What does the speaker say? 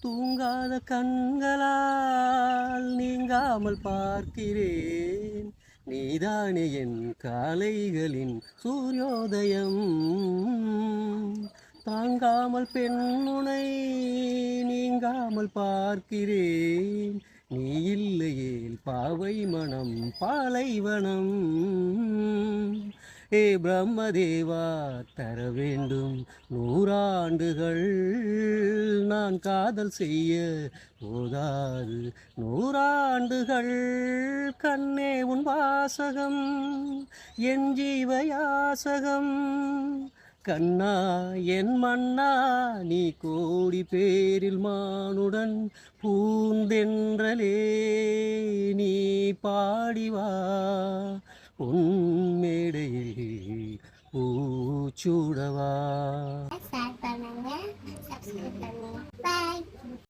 தூங்காத கண்களால் நீங்காமல் பார்க்கிறேன். நீதானே என் காலைகளின் சூரியோதயம். தாங்காமல் பெண்ணுனை நீங்காமல் பார்க்கிறேன். நீ இல்லையேல் பாவை மனம் பாலைவனம். ஏ பிரம்மதேவா, தர வேண்டும் 100 ஆண்டுகள். நான் காதல் செய்ய போதாது 100 ஆண்டுகள். கண்ணே உன் வாசகம் என் ஜீவயாசகம். கண்ணா என் மன்னா, நீ கோடி பேரில் மானுடன் பூந்தென்றலே நீ பாடிவா. உன் மேடையில் பூச்சூடவா. ஷேர் பண்ணுங்க, சப்ஸ்கிரைப் பண்ணுங்க. பை.